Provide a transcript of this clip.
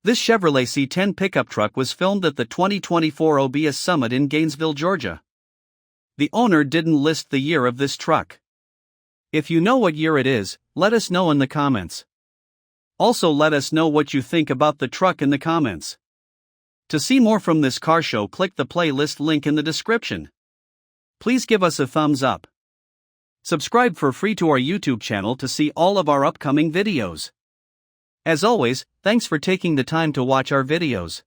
This Chevrolet C10 pickup truck was filmed at the 2024 OBS Summit in Gainesville, Georgia. The owner didn't list the year of this truck. If you know what year it is, let us know in the comments. Also, let us know what you think about the truck in the comments. To see more from this car show, click the playlist link in the description. Please give us a thumbs up. Subscribe for free to our YouTube channel to see all of our upcoming videos. As always, thanks for taking the time to watch our videos.